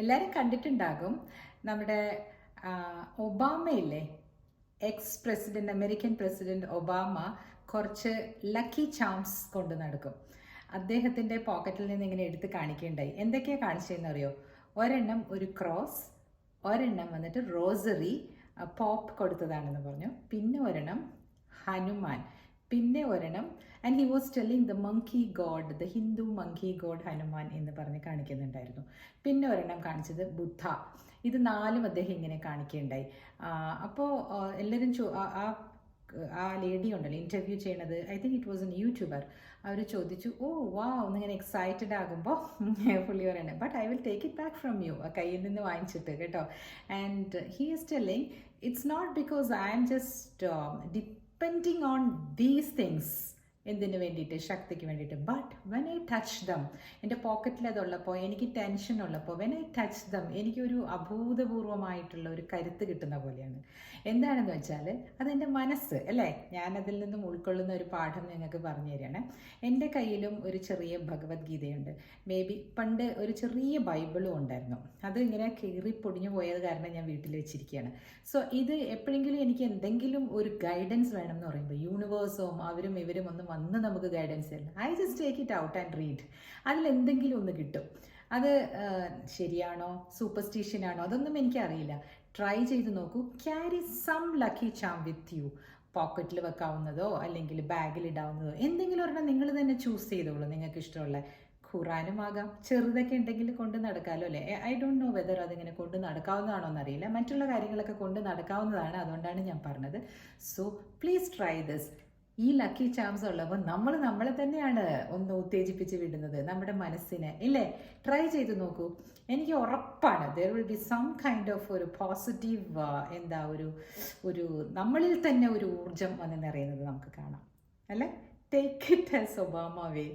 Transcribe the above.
എല്ലാവരും കണ്ടിട്ടുണ്ടാകും നമ്മുടെ ഒബാമയില്ലേ, അമേരിക്കൻ പ്രസിഡന്റ് ഒബാമ കുറച്ച് ലക്കി ചാംസ് കൊണ്ട് നടക്കും. അദ്ദേഹത്തിൻ്റെ പോക്കറ്റിൽ നിന്ന് ഇങ്ങനെ എടുത്ത് കാണിക്കുകയുണ്ടായി. എന്തൊക്കെയാണ് കാണിച്ചതെന്ന് അറിയോ? ഒരെണ്ണം ഒരു ക്രോസ്, ഒരെണ്ണം വന്നിട്ട് റോസറി പോപ്പ് കൊടുത്തതാണെന്ന് പറഞ്ഞു, പിന്നെ ഒരെണ്ണം ഹനുമാൻ, പിന്നെ ഒരെണ്ണം and he was telling the monkey God, the Hindu monkey God Hanuman എന്ന് പറഞ്ഞ് കാണിക്കുന്നുണ്ടായിരുന്നു. പിന്നെ ഒരെണ്ണം കാണിച്ചത് ബുദ്ധ. ഇത് നാലും അദ്ദേഹം ഇങ്ങനെ കാണിക്കുകയുണ്ടായി. അപ്പോൾ എല്ലാവരും ആ ലേഡി ഉണ്ടല്ലോ ഇൻ്റർവ്യൂ ചെയ്യണത്, I think it was an YouTuber, അവർ ചോദിച്ചു, ഓ വാ ഒന്നിങ്ങനെ എക്സൈറ്റഡ് ആകുമ്പോൾ പുള്ളി പറയണേ, but I will take it back from U, കയ്യിൽ നിന്ന് വാങ്ങിച്ചിട്ട് കേട്ടോ. And he is telling it's not because I am just depending on these things, എന്തിനു വേണ്ടിയിട്ട്, ശക്തിക്ക് വേണ്ടിയിട്ട്, but when I touch dum, എൻ്റെ പോക്കറ്റിൽ അതുള്ളപ്പോൾ, എനിക്ക് ടെൻഷൻ ഉള്ളപ്പോൾ, വെൻ ഐ ടച്ച് ദം എനിക്കൊരു അഭൂതപൂർവമായിട്ടുള്ള ഒരു കരുത്ത് കിട്ടുന്ന പോലെയാണ്. എന്താണെന്ന് വെച്ചാൽ അതെൻ്റെ മനസ്സ് അല്ലേ, ഞാനതിൽ നിന്നും ഉൾക്കൊള്ളുന്ന ഒരു പാഠം നിങ്ങൾക്ക് പറഞ്ഞു തരികയാണ്. എൻ്റെ കയ്യിലും ഒരു ചെറിയ ഭഗവത്ഗീതയുണ്ട്. മേ ബി പണ്ട് ഒരു ചെറിയ ബൈബിളും ഉണ്ടായിരുന്നു. അത് ഇങ്ങനെ കീറി പൊടിഞ്ഞു പോയത് കാരണം ഞാൻ വീട്ടിൽ വെച്ചിരിക്കുകയാണ്. സോ ഇത് എപ്പോഴെങ്കിലും എനിക്ക് എന്തെങ്കിലും ഒരു ഗൈഡൻസ് വേണം എന്ന് പറയുമ്പോൾ, യൂണിവേഴ്സും അവരും ഇവരും ഒന്നും വന്ന് നമുക്ക് ഗൈഡൻസ് തരില്ല. I just take it out and read. അതിലെന്തെങ്കിലും ഒന്ന് കിട്ടും. അത് ശരിയാണോ സൂപ്പർസ്റ്റിഷ്യനാണോ അതൊന്നും എനിക്കറിയില്ല. ട്രൈ ചെയ്ത് നോക്കൂ. Carry some lucky charm with you. പോക്കറ്റിൽ വെക്കാവുന്നതോ അല്ലെങ്കിൽ ബാഗിൽ ഇടാവുന്നതോ എന്തെങ്കിലും ഒരെണ്ണം നിങ്ങൾ തന്നെ ചൂസ് ചെയ്തോളൂ, നിങ്ങൾക്ക് ഇഷ്ടമുള്ള. ഖുറാനും ആകാം, ചെറുതൊക്കെ ഉണ്ടെങ്കിൽ കൊണ്ട് നടക്കാമല്ലോ അല്ലേ. ഐ ഡോണ്ട് നോ വെദർ അതിങ്ങനെ കൊണ്ട് നടക്കാവുന്നതാണോ എന്നറിയില്ല. മറ്റുള്ള കാര്യങ്ങളൊക്കെ കൊണ്ട് നടക്കാവുന്നതാണ്, അതുകൊണ്ടാണ് ഞാൻ പറഞ്ഞത്. So please try this. ഈ ലക്കി ചാംസ് ഉള്ളപ്പോൾ നമ്മൾ നമ്മളെ തന്നെയാണ് ഒന്ന് ഉത്തേജിപ്പിച്ച് വിടുന്നത്, നമ്മുടെ മനസ്സിനെ ഇല്ലേ. ട്രൈ ചെയ്ത് നോക്കൂ. എനിക്ക് ഉറപ്പാണ് there will be some kind of ഒരു പോസിറ്റീവ് എന്താ ഒരു നമ്മളിൽ തന്നെ ഒരു ഊർജം വന്ന് നിറയുന്നത് നമുക്ക് കാണാം അല്ലേ. Take it as Obama way.